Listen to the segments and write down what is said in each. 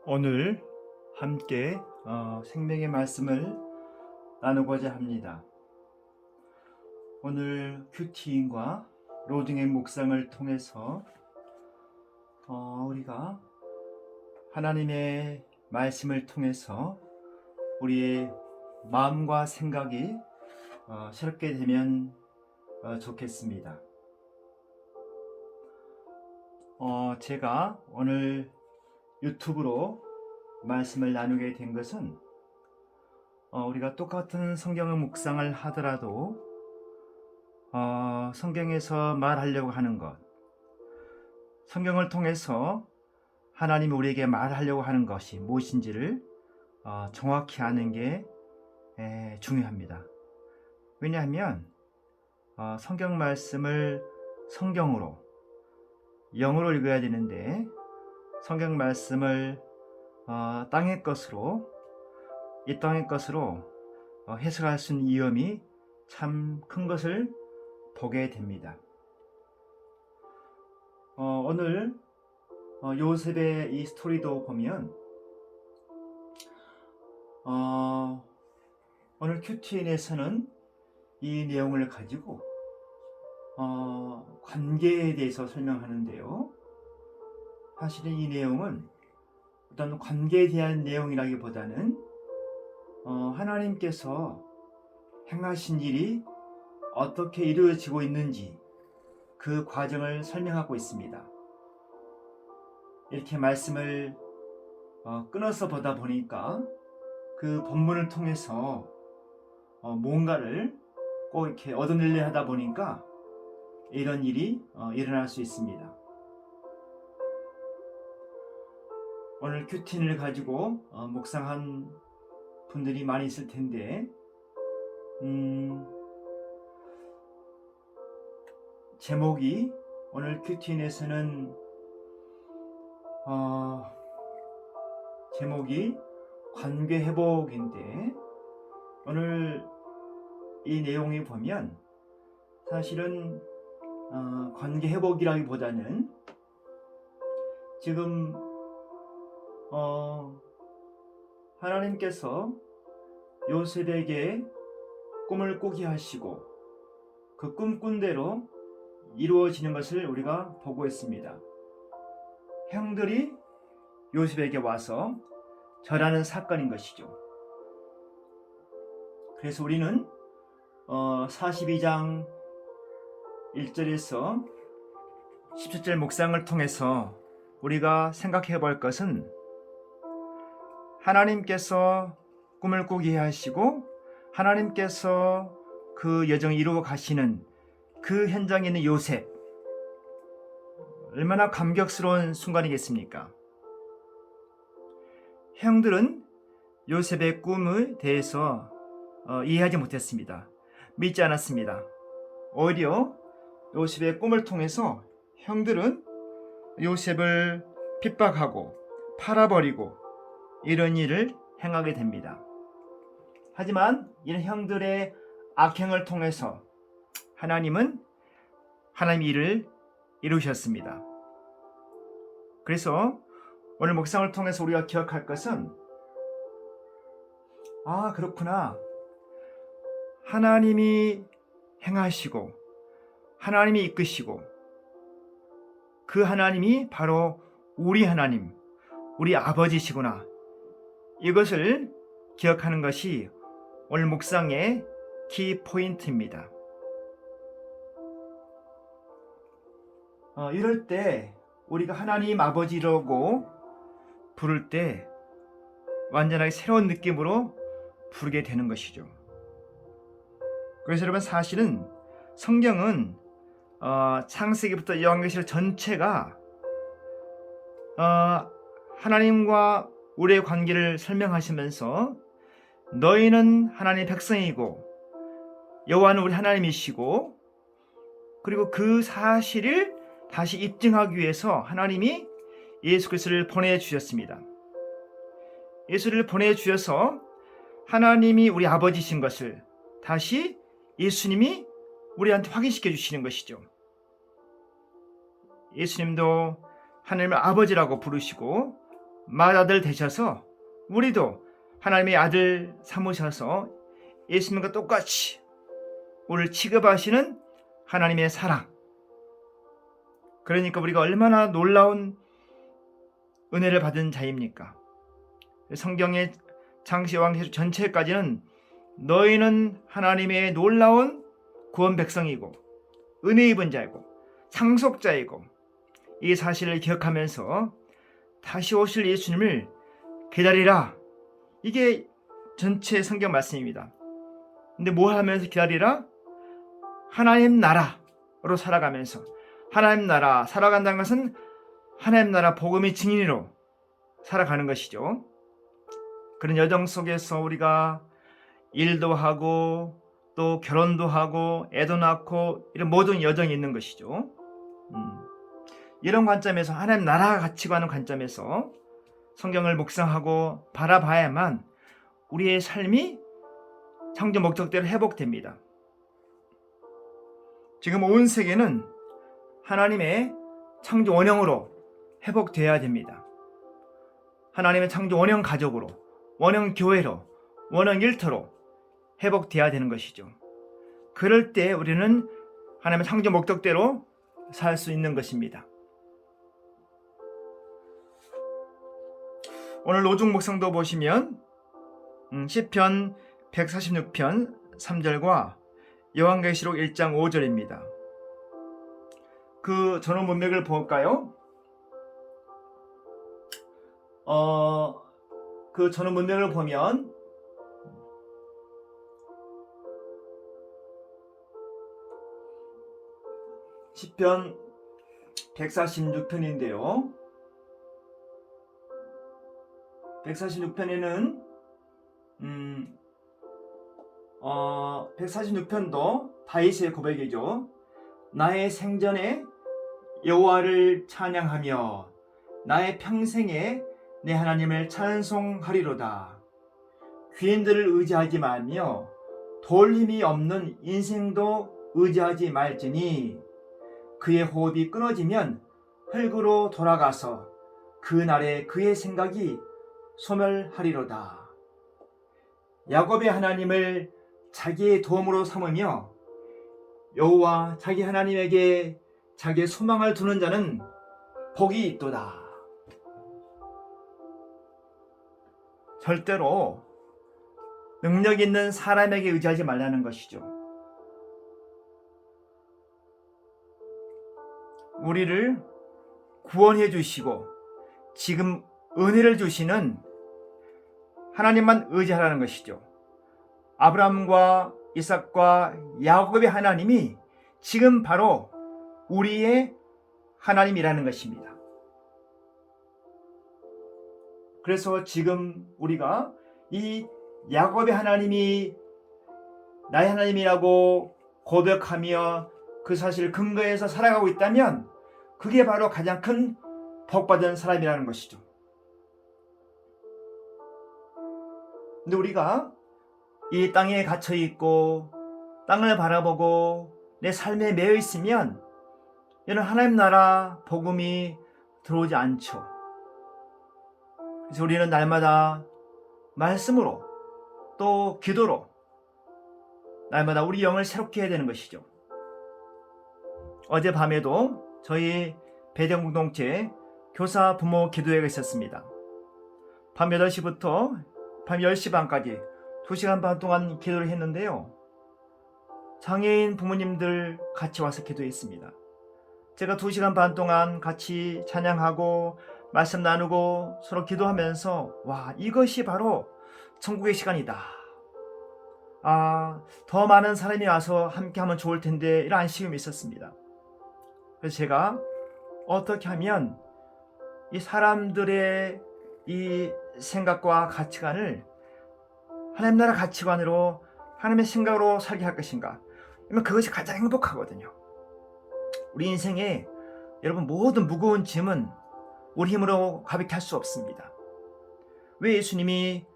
오늘 함께 생명의 말씀을 나누고자 합니다. 오늘 큐티인과 로딩의 묵상을 통해서 우리가 하나님의 말씀을 통해서 우리의 마음과 생각이 새롭게 되면 좋겠습니다. 제가 오늘 유튜브로 말씀을 나누게 된 것은 우리가 똑같은 성경의 묵상을 하더라도 성경에서 말하려고 하는 것, 성경을 통해서 하나님이 우리에게 말하려고 하는 것이 무엇인지를 정확히 아는 게 중요합니다. 왜냐하면 성경 말씀을 성경으로, 영어로 읽어야 되는데 성경 말씀을 땅의 것으로, 이 땅의 것으로 해석할 수 있는 위험이 참 큰 것을 보게 됩니다. 오늘 요셉의 이 스토리도 보면 오늘 큐티인에서는 이 내용을 가지고 관계에 대해서 설명하는데요. 사실은 이 내용은 어떤 관계에 대한 내용이라기보다는 하나님께서 행하신 일이 어떻게 이루어지고 있는지 그 과정을 설명하고 있습니다. 이렇게 말씀을 끊어서 보다 보니까 그 본문을 통해서 뭔가를 꼭 이렇게 얻어내려 하다 보니까 이런 일이 일어날 수 있습니다. 오늘 큐틴을 가지고 묵상한 분들이 많이 있을 텐데 제목이 오늘 큐틴에서는 제목이 관계 회복인데 오늘 이 내용이 보면 사실은 관계 회복이라기보다는 지금 하나님께서 요셉에게 꿈을 꾸게 하시고 그 꿈꾼 대로 이루어지는 것을 우리가 보고 있습니다. 형들이 요셉에게 와서 절하는 사건인 것이죠. 그래서 우리는 42장 1절에서 17절 묵상을 통해서 우리가 생각해 볼 것은 하나님께서 꿈을 꾸게 하시고 하나님께서 그 여정을 이루어 가시는 그 현장에 있는 요셉, 얼마나 감격스러운 순간이겠습니까? 형들은 요셉의 꿈에 대해서 이해하지 못했습니다. 믿지 않았습니다. 오히려 요셉의 꿈을 통해서 형들은 요셉을 핍박하고 팔아버리고 이런 일을 행하게 됩니다. 하지만 이런 형들의 악행을 통해서 하나님은 하나님의 일을 이루셨습니다. 그래서 오늘 묵상을 통해서 우리가 기억할 것은 그렇구나. 하나님이 행하시고 하나님이 이끄시고 그 하나님이 바로 우리 하나님, 우리 아버지시구나. 이것을 기억하는 것이 오늘 묵상의 키포인트입니다. 이럴 때 우리가 하나님 아버지라고 부를 때 완전하게 새로운 느낌으로 부르게 되는 것이죠. 그래서 여러분 사실은 성경은 창세기부터 요한계시록 전체가 하나님과 우리의 관계를 설명하시면서 너희는 하나님의 백성이고 여호와는 우리 하나님이시고 그리고 그 사실을 다시 입증하기 위해서 하나님이 예수 그리스도를 보내주셨습니다. 예수를 보내주셔서 하나님이 우리 아버지신 것을 다시 예수님이 우리한테 확인시켜 주시는 것이죠. 예수님도 하나님을 아버지라고 부르시고 맏아들 되셔서 우리도 하나님의 아들 삼으셔서 예수님과 똑같이 우리를 취급하시는 하나님의 사랑. 그러니까 우리가 얼마나 놀라운 은혜를 받은 자입니까? 성경의 창세왕 전체까지는 너희는 하나님의 놀라운 구원 백성이고 은혜 입은 자이고 상속자이고 이 사실을 기억하면서 다시 오실 예수님을 기다리라. 이게 전체 성경 말씀입니다. 근데 뭐 하면서 기다리라? 하나님 나라로 살아가면서 하나님 나라 살아간다는 것은 하나님 나라 복음의 증인으로 살아가는 것이죠. 그런 여정 속에서 우리가 일도 하고 또 결혼도 하고 애도 낳고 이런 모든 여정이 있는 것이죠. 이런 관점에서 하나님 나라 가치관의 관점에서 성경을 묵상하고 바라봐야만 우리의 삶이 창조 목적대로 회복됩니다. 지금 온 세계는 하나님의 창조 원형으로 회복되어야 됩니다. 하나님의 창조 원형 가족으로, 원형 교회로, 원형 일터로 회복되어야 되는 것이죠. 그럴 때 우리는 하나님의 창조 목적대로 살 수 있는 것입니다. 오늘 노중 묵상도 보시면 시편 146편 3절과 요한계시록 1장 5절입니다. 그 전원 문맥을 볼까요? 그 전원 문맥을 보면 시편 146편인데요. 146편에는 146편도 다윗의 고백이죠. 나의 생전에 여호와를 찬양하며 나의 평생에 내 하나님을 찬송하리로다. 귀인들을 의지하지 말며 돌 힘이 없는 인생도 의지하지 말지니 그의 호흡이 끊어지면 흙으로 돌아가서 그날에 그의 생각이 소멸하리로다. 야곱의 하나님을 자기의 도움으로 삼으며 여호와 자기 하나님에게 자기의 소망을 두는 자는 복이 있도다. 절대로 능력 있는 사람에게 의지하지 말라는 것이죠. 우리를 구원해 주시고 지금 은혜를 주시는 하나님만 의지하라는 것이죠. 아브라함과 이삭과 야곱의 하나님이 지금 바로 우리의 하나님이라는 것입니다. 그래서 지금 우리가 이 야곱의 하나님이 나의 하나님이라고 고백하며 그 사실을 근거해서 살아가고 있다면 그게 바로 가장 큰 복받은 사람이라는 것이죠. 근데 우리가 이 땅에 갇혀 있고 땅을 바라보고 내 삶에 매여 있으면 이런 하나님 나라 복음이 들어오지 않죠. 그래서 우리는 날마다 말씀으로 또 기도로 날마다 우리 영을 새롭게 해야 되는 것이죠. 어젯밤에도 저희 배정공동체 교사 부모 기도회가 있었습니다. 밤 8시부터 밤 10시 반까지 2시간 반 동안 기도를 했는데요. 장애인 부모님들 같이 와서 기도했습니다. 제가 2시간 반 동안 같이 찬양하고 말씀 나누고 서로 기도하면서 와, 이것이 바로 천국의 시간이다. 더 많은 사람이 와서 함께 하면 좋을 텐데 이런 안식음이 있었습니다. 그래서 제가 어떻게 하면 이 사람들의 이 생각과 가치관을 하나님 나라 가치관으로 하나님의 생각으로 살게 할 것인가? 그러면 그것이 가장 행복하거든요. 우리 인생에 여러분 모든 무거운 짐은 우리 힘으로 가볍게 할 수 없습니다. 왜 예수님이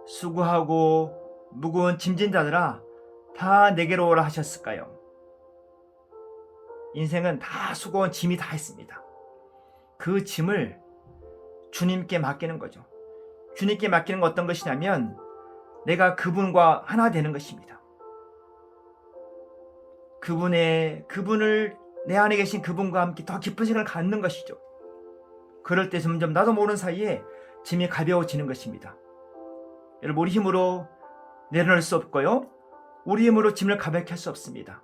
수고하고 무거운 짐진 자들아 다 내게로 오라 하셨을까요? 인생은 다 수고한 짐이 다 있습니다. 그 짐을 주님께 맡기는 거죠. 주님께 맡기는 건 어떤 것이냐면 내가 그분과 하나 되는 것입니다. 그분을 내 안에 계신 그분과 함께 더 깊은 시간을 갖는 것이죠. 그럴 때 점점 나도 모르는 사이에 짐이 가벼워지는 것입니다. 여러분, 우리 힘으로 내려놓을 수 없고요. 우리 힘으로 짐을 가볍게 할 수 없습니다.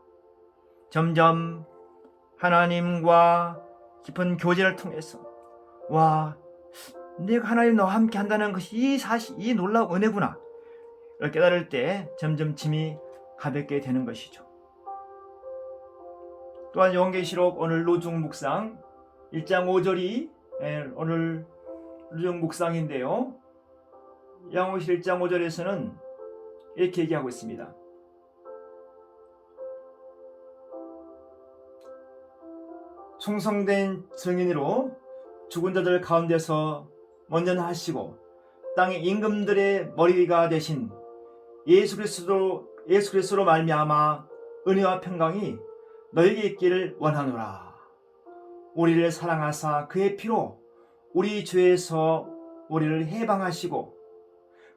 점점 하나님과 깊은 교제를 통해서 내가 하나님 너와 함께 한다는 것이 이 놀라운 은혜구나. 이걸 깨달을 때 점점 짐이 가볍게 되는 것이죠. 또한 요한계시록 오늘 노중 묵상 1장 5절이 오늘 노중 묵상인데요. 요한계시록 1장 5절에서는 이렇게 얘기하고 있습니다. 충성된 증인으로 죽은 자들 가운데서 먼저 하시고 땅의 임금들의 머리가 되신 예수 그리스도로 말미암아 은혜와 평강이 너에게 있기를 원하노라. 우리를 사랑하사 그의 피로 우리 죄에서 우리를 해방하시고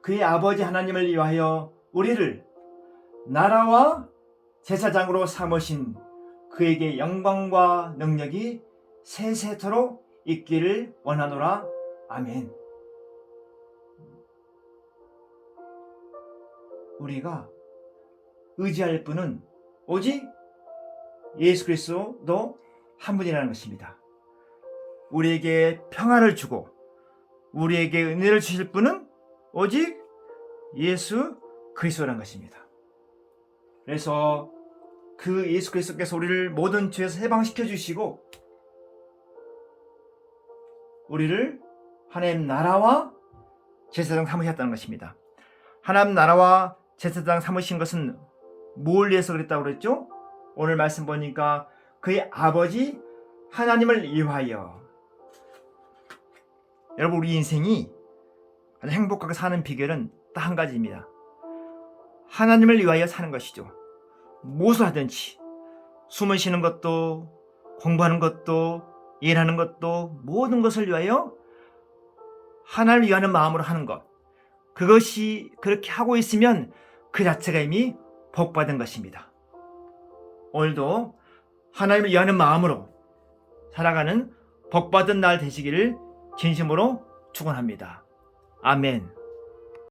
그의 아버지 하나님을 위하여 우리를 나라와 제사장으로 삼으신 그에게 영광과 능력이 세세토록 있기를 원하노라. 아멘. 우리가 의지할 분은 오직 예수 그리스도 한 분이라는 것입니다. 우리에게 평화를 주고 우리에게 은혜를 주실 분은 오직 예수 그리스도라는 것입니다. 그래서 그 예수 그리스도께서 우리를 모든 죄에서 해방시켜 주시고 우리를 하나님 나라와 제사장 삼으셨다는 것입니다. 하나님 나라와 제사장 삼으신 것은 뭘 위해서 그랬다고 그랬죠? 오늘 말씀 보니까 그의 아버지 하나님을 위하여. 여러분, 우리 인생이 아주 행복하게 사는 비결은 딱 한 가지입니다. 하나님을 위하여 사는 것이죠. 무엇을 하든지 숨을 쉬는 것도 공부하는 것도 일하는 것도 모든 것을 위하여 하나님을 위하는 마음으로 하는 것, 그것이 그렇게 하고 있으면 그 자체가 이미 복받은 것입니다. 오늘도 하나님을 위하는 마음으로 살아가는 복받은 날 되시기를 진심으로 축원합니다. 아멘.